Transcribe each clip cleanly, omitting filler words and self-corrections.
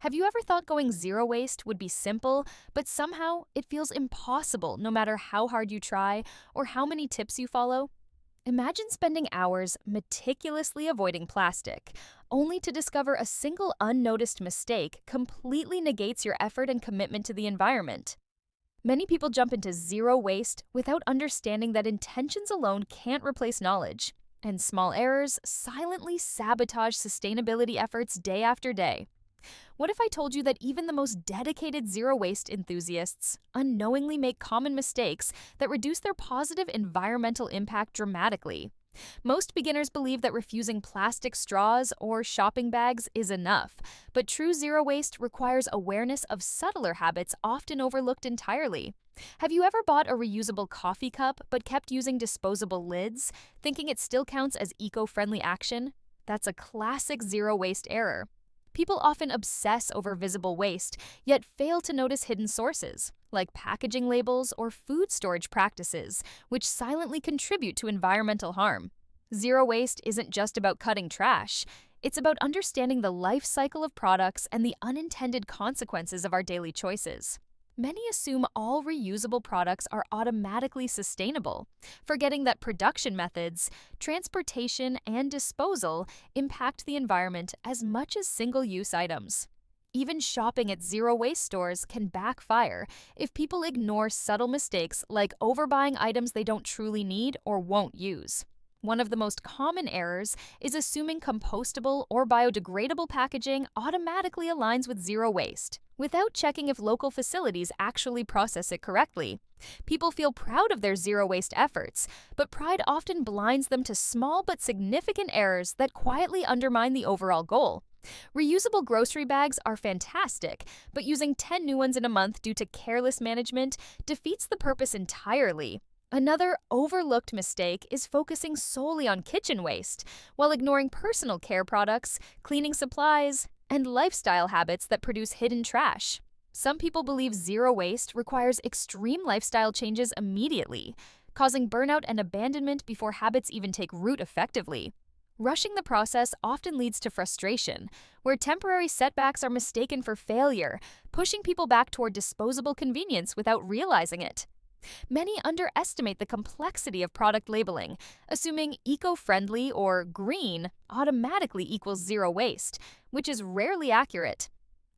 Have you ever thought going zero waste would be simple, but somehow it feels impossible no matter how hard you try or how many tips you follow? Imagine spending hours meticulously avoiding plastic, only to discover a single unnoticed mistake completely negates your effort and commitment to the environment. Many people jump into zero waste without understanding that intentions alone can't replace knowledge, and small errors silently sabotage sustainability efforts day after day. What if I told you that even the most dedicated zero waste enthusiasts unknowingly make common mistakes that reduce their positive environmental impact dramatically? Most beginners believe that refusing plastic straws or shopping bags is enough, but true zero waste requires awareness of subtler habits often overlooked entirely. Have you ever bought a reusable coffee cup but kept using disposable lids, thinking it still counts as eco-friendly action? That's a classic zero waste error. People often obsess over visible waste, yet fail to notice hidden sources, like packaging labels or food storage practices, which silently contribute to environmental harm. Zero waste isn't just about cutting trash, it's about understanding the life cycle of products and the unintended consequences of our daily choices. Many assume all reusable products are automatically sustainable, forgetting that production methods, transportation, and disposal impact the environment as much as single-use items. Even shopping at zero-waste stores can backfire if people ignore subtle mistakes like overbuying items they don't truly need or won't use. One of the most common errors is assuming compostable or biodegradable packaging automatically aligns with zero waste, without checking if local facilities actually process it correctly. People feel proud of their zero waste efforts, but pride often blinds them to small but significant errors that quietly undermine the overall goal. Reusable grocery bags are fantastic, but using 10 new ones in a month due to careless management defeats the purpose entirely. Another overlooked mistake is focusing solely on kitchen waste, while ignoring personal care products, cleaning supplies, and lifestyle habits that produce hidden trash. Some people believe zero waste requires extreme lifestyle changes immediately, causing burnout and abandonment before habits even take root effectively. Rushing the process often leads to frustration, where temporary setbacks are mistaken for failure, pushing people back toward disposable convenience without realizing it. Many underestimate the complexity of product labeling, assuming eco-friendly or green automatically equals zero waste, which is rarely accurate.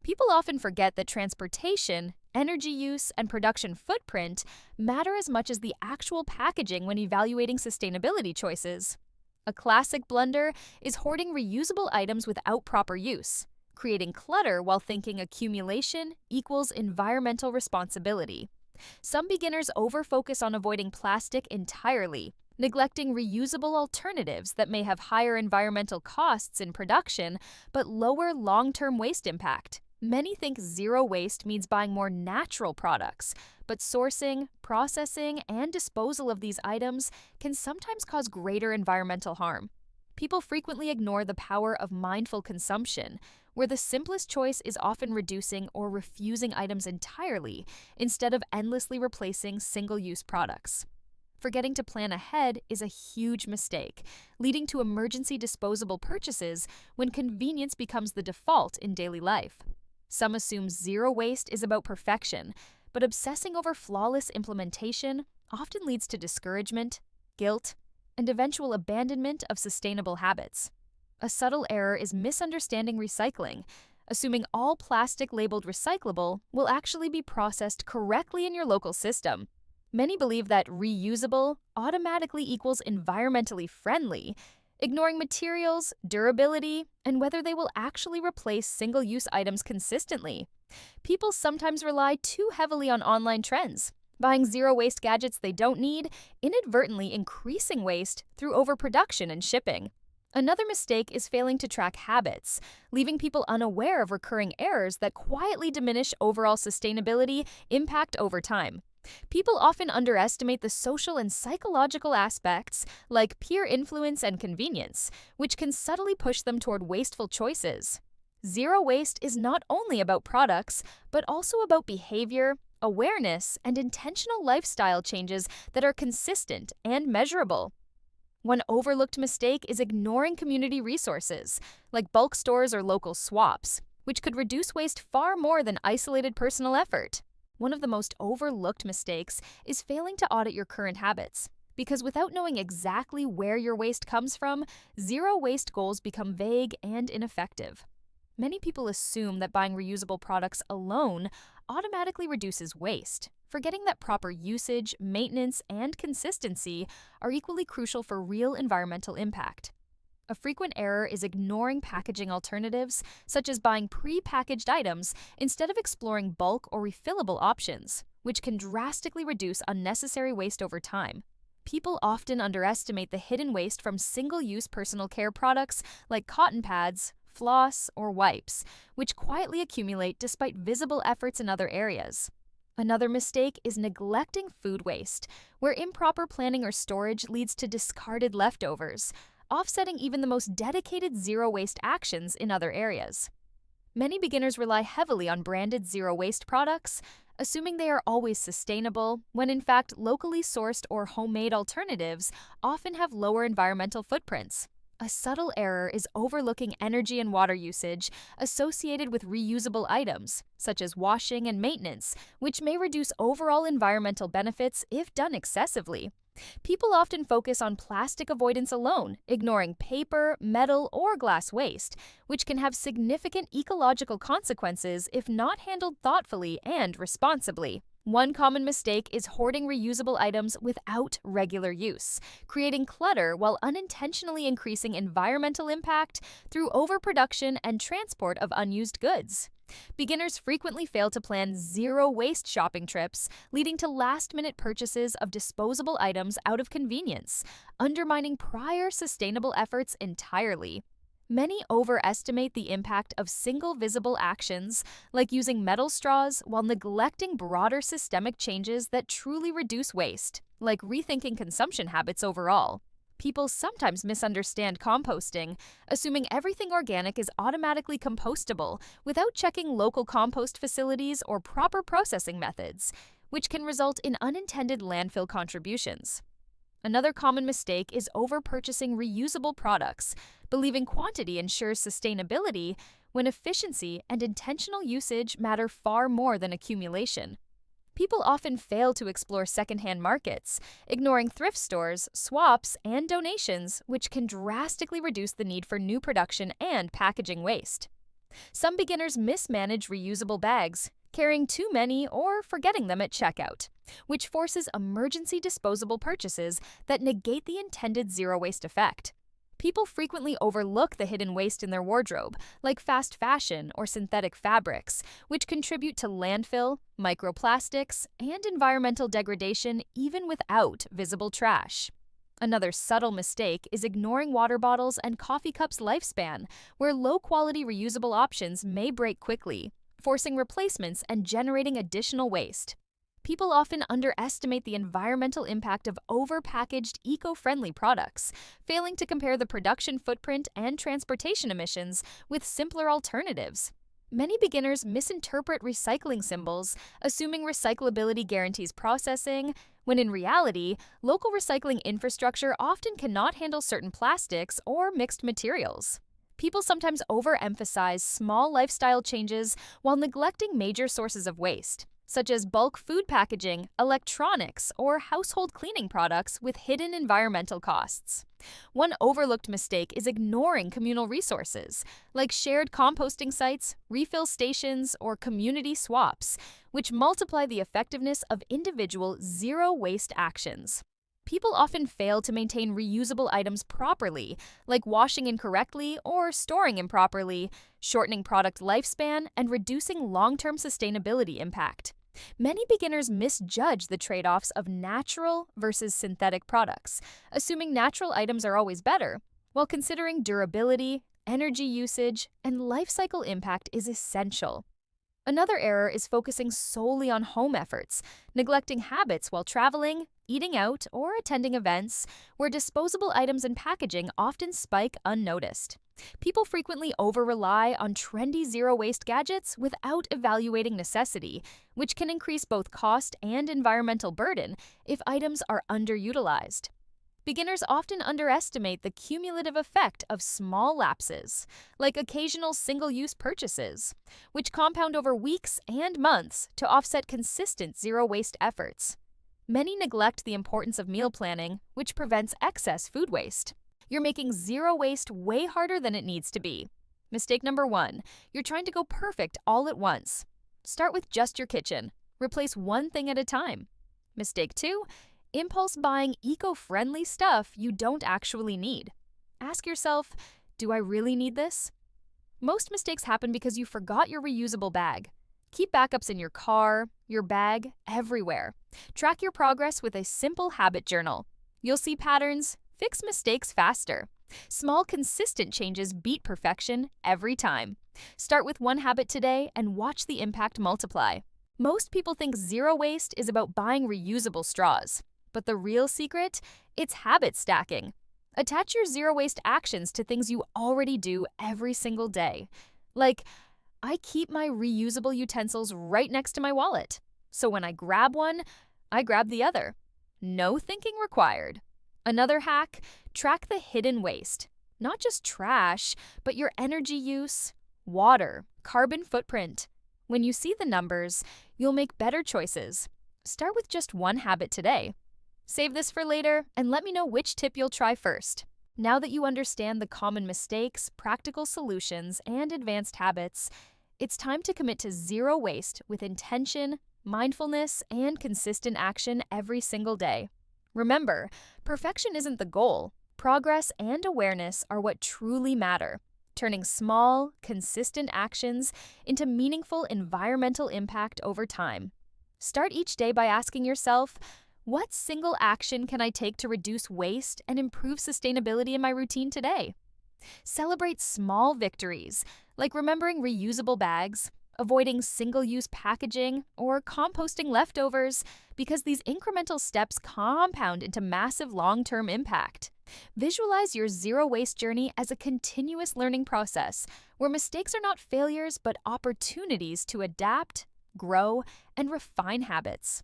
People often forget that transportation, energy use, and production footprint matter as much as the actual packaging when evaluating sustainability choices. A classic blunder is hoarding reusable items without proper use, creating clutter while thinking accumulation equals environmental responsibility. Some beginners over-focus on avoiding plastic entirely, neglecting reusable alternatives that may have higher environmental costs in production but lower long-term waste impact. Many think zero waste means buying more natural products, but sourcing, processing, and disposal of these items can sometimes cause greater environmental harm. People frequently ignore the power of mindful consumption, where the simplest choice is often reducing or refusing items entirely instead of endlessly replacing single-use products. Forgetting to plan ahead is a huge mistake, leading to emergency disposable purchases when convenience becomes the default in daily life. Some assume zero waste is about perfection, but obsessing over flawless implementation often leads to discouragement, guilt, and eventual abandonment of sustainable habits. A subtle error is misunderstanding recycling, assuming all plastic labeled recyclable will actually be processed correctly in your local system. Many believe that reusable automatically equals environmentally friendly, ignoring materials, durability, and whether they will actually replace single-use items consistently. People sometimes rely too heavily on online trends, buying zero-waste gadgets they don't need, inadvertently increasing waste through overproduction and shipping. Another mistake is failing to track habits, leaving people unaware of recurring errors that quietly diminish overall sustainability impact over time. People often underestimate the social and psychological aspects, like peer influence and convenience, which can subtly push them toward wasteful choices. Zero waste is not only about products, but also about behavior, awareness, and intentional lifestyle changes that are consistent and measurable. One overlooked mistake is ignoring community resources, like bulk stores or local swaps, which could reduce waste far more than isolated personal effort. One of the most overlooked mistakes is failing to audit your current habits. Because without knowing exactly where your waste comes from, zero waste goals become vague and ineffective. Many people assume that buying reusable products alone automatically reduces waste, forgetting that proper usage, maintenance, and consistency are equally crucial for real environmental impact. A frequent error is ignoring packaging alternatives, such as buying pre-packaged items instead of exploring bulk or refillable options, which can drastically reduce unnecessary waste over time. People often underestimate the hidden waste from single-use personal care products like cotton pads, floss, or wipes, which quietly accumulate despite visible efforts in other areas. Another mistake is neglecting food waste, where improper planning or storage leads to discarded leftovers, offsetting even the most dedicated zero-waste actions in other areas. Many beginners rely heavily on branded zero-waste products, assuming they are always sustainable, when in fact locally sourced or homemade alternatives often have lower environmental footprints. A subtle error is overlooking energy and water usage associated with reusable items, such as washing and maintenance, which may reduce overall environmental benefits if done excessively. People often focus on plastic avoidance alone, ignoring paper, metal, or glass waste, which can have significant ecological consequences if not handled thoughtfully and responsibly. One common mistake is hoarding reusable items without regular use, creating clutter while unintentionally increasing environmental impact through overproduction and transport of unused goods. Beginners frequently fail to plan zero-waste shopping trips, leading to last-minute purchases of disposable items out of convenience, undermining prior sustainable efforts entirely. Many overestimate the impact of single visible actions, like using metal straws, while neglecting broader systemic changes that truly reduce waste, like rethinking consumption habits overall. People sometimes misunderstand composting, assuming everything organic is automatically compostable without checking local compost facilities or proper processing methods, which can result in unintended landfill contributions. Another common mistake is over-purchasing reusable products, believing quantity ensures sustainability when efficiency and intentional usage matter far more than accumulation. People often fail to explore secondhand markets, ignoring thrift stores, swaps, and donations, which can drastically reduce the need for new production and packaging waste. Some beginners mismanage reusable bags, carrying too many or forgetting them at checkout, which forces emergency disposable purchases that negate the intended zero-waste effect. People frequently overlook the hidden waste in their wardrobe, like fast fashion or synthetic fabrics, which contribute to landfill, microplastics, and environmental degradation even without visible trash. Another subtle mistake is ignoring water bottles and coffee cups' lifespan, where low-quality reusable options may break quickly, forcing replacements and generating additional waste. People often underestimate the environmental impact of over-packaged, eco-friendly products, failing to compare the production footprint and transportation emissions with simpler alternatives. Many beginners misinterpret recycling symbols, assuming recyclability guarantees processing, when in reality, local recycling infrastructure often cannot handle certain plastics or mixed materials. People sometimes overemphasize small lifestyle changes while neglecting major sources of waste, such as bulk food packaging, electronics, or household cleaning products with hidden environmental costs. One overlooked mistake is ignoring communal resources, like shared composting sites, refill stations, or community swaps, which multiply the effectiveness of individual zero-waste actions. People often fail to maintain reusable items properly, like washing incorrectly or storing improperly, shortening product lifespan and reducing long-term sustainability impact. Many beginners misjudge the trade-offs of natural versus synthetic products, assuming natural items are always better, while considering durability, energy usage, and life cycle impact is essential. Another error is focusing solely on home efforts, neglecting habits while traveling, eating out, or attending events, where disposable items and packaging often spike unnoticed. People frequently over-rely on trendy zero-waste gadgets without evaluating necessity, which can increase both cost and environmental burden if items are underutilized. Beginners often underestimate the cumulative effect of small lapses, like occasional single use purchases, which compound over weeks and months to offset consistent zero waste efforts. Many neglect the importance of meal planning, which prevents excess food waste. You're making zero waste way harder than it needs to be. Mistake number 1, you're trying to go perfect all at once. Start with just your kitchen. Replace one thing at a time. Mistake 2, impulse buying eco-friendly stuff you don't actually need. Ask yourself, do I really need this? Most mistakes happen because you forgot your reusable bag. Keep backups in your car, your bag, everywhere. Track your progress with a simple habit journal. You'll see patterns, fix mistakes faster. Small, consistent changes beat perfection every time. Start with one habit today and watch the impact multiply. Most people think zero waste is about buying reusable straws. But the real secret? It's habit stacking. Attach your zero waste actions to things you already do every single day. Like, I keep my reusable utensils right next to my wallet. So when I grab one, I grab the other. No thinking required. Another hack, track the hidden waste. Not just trash, but your energy use, water, carbon footprint. When you see the numbers, you'll make better choices. Start with just one habit today. Save this for later and let me know which tip you'll try first. Now that you understand the common mistakes, practical solutions, and advanced habits, it's time to commit to zero waste with intention, mindfulness, and consistent action every single day. Remember, perfection isn't the goal. Progress and awareness are what truly matter, turning small, consistent actions into meaningful environmental impact over time. Start each day by asking yourself, what single action can I take to reduce waste and improve sustainability in my routine today? Celebrate small victories, like remembering reusable bags, avoiding single-use packaging, or composting leftovers, because these incremental steps compound into massive long-term impact. Visualize your zero-waste journey as a continuous learning process, where mistakes are not failures but opportunities to adapt, grow, and refine habits.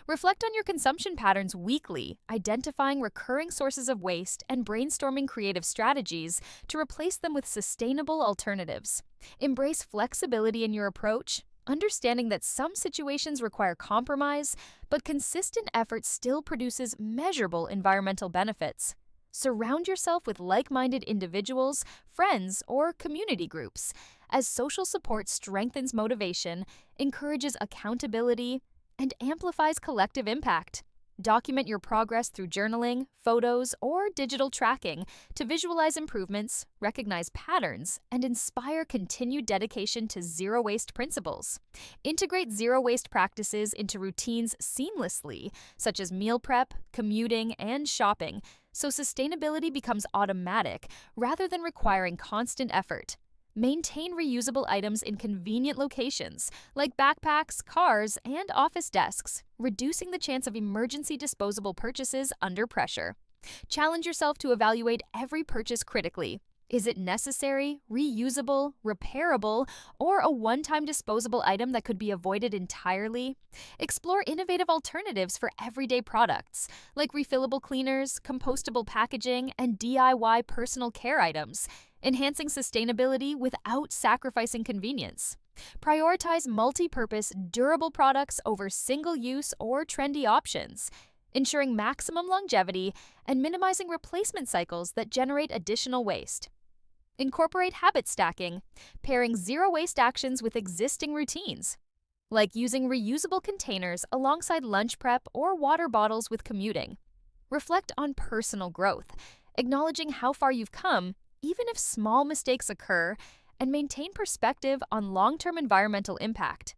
Reflect on your consumption patterns weekly, identifying recurring sources of waste and brainstorming creative strategies to replace them with sustainable alternatives. Embrace flexibility in your approach, understanding that some situations require compromise, but consistent effort still produces measurable environmental benefits. Surround yourself with like-minded individuals, friends, or community groups, as social support strengthens motivation, encourages accountability, and amplifies collective impact. Document your progress through journaling, photos, or digital tracking to visualize improvements, recognize patterns, and inspire continued dedication to zero-waste principles. Integrate zero-waste practices into routines seamlessly, such as meal prep, commuting, and shopping, so sustainability becomes automatic rather than requiring constant effort. Maintain reusable items in convenient locations, like backpacks, cars, and office desks, reducing the chance of emergency disposable purchases under pressure. Challenge yourself to evaluate every purchase critically. Is it necessary, reusable, repairable, or a one-time disposable item that could be avoided entirely? Explore innovative alternatives for everyday products, like refillable cleaners, compostable packaging, and DIY personal care items, enhancing sustainability without sacrificing convenience. Prioritize multi-purpose, durable products over single-use or trendy options, ensuring maximum longevity and minimizing replacement cycles that generate additional waste. Incorporate habit stacking, pairing zero-waste actions with existing routines, like using reusable containers alongside lunch prep or water bottles with commuting. Reflect on personal growth, acknowledging how far you've come, even if small mistakes occur, and maintain perspective on long-term environmental impact.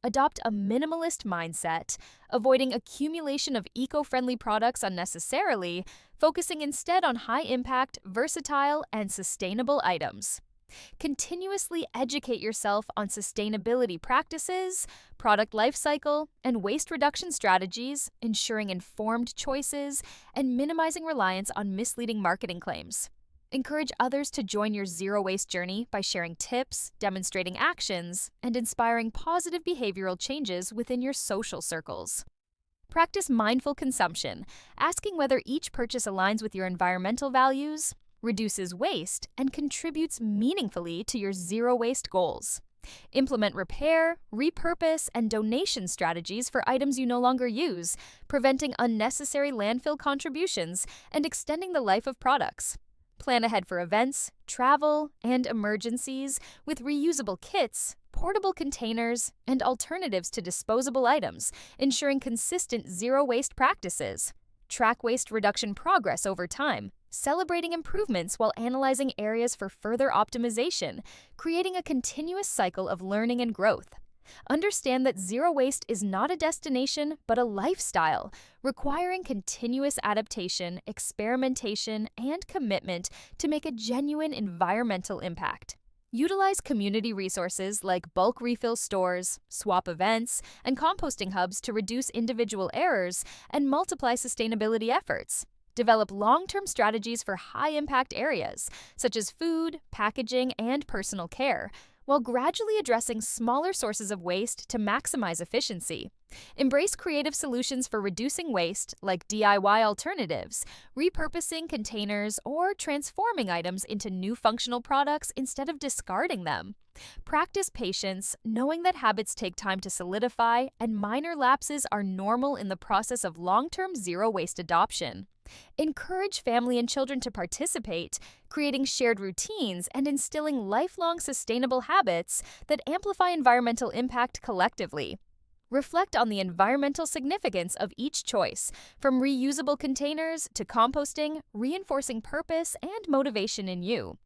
Adopt a minimalist mindset, avoiding accumulation of eco-friendly products unnecessarily, focusing instead on high-impact, versatile, and sustainable items. Continuously educate yourself on sustainability practices, product life cycle, and waste reduction strategies, ensuring informed choices and minimizing reliance on misleading marketing claims. Encourage others to join your zero-waste journey by sharing tips, demonstrating actions, and inspiring positive behavioral changes within your social circles. Practice mindful consumption, asking whether each purchase aligns with your environmental values, reduces waste, and contributes meaningfully to your zero waste goals. Implement repair, repurpose, and donation strategies for items you no longer use, preventing unnecessary landfill contributions and extending the life of products. Plan ahead for events, travel, and emergencies with reusable kits, portable containers, and alternatives to disposable items, ensuring consistent zero-waste practices. Track waste reduction progress over time, celebrating improvements while analyzing areas for further optimization, creating a continuous cycle of learning and growth. Understand that zero waste is not a destination, but a lifestyle, requiring continuous adaptation, experimentation, and commitment to make a genuine environmental impact. Utilize community resources like bulk refill stores, swap events, and composting hubs to reduce individual errors and multiply sustainability efforts. Develop long-term strategies for high-impact areas, such as food, packaging, and personal care, while gradually addressing smaller sources of waste to maximize efficiency. Embrace creative solutions for reducing waste, like DIY alternatives, repurposing containers, or transforming items into new functional products instead of discarding them. Practice patience, knowing that habits take time to solidify and minor lapses are normal in the process of long-term zero-waste adoption. Encourage family and children to participate, creating shared routines and instilling lifelong sustainable habits that amplify environmental impact collectively. Reflect on the environmental significance of each choice, from reusable containers to composting, reinforcing purpose and motivation in you.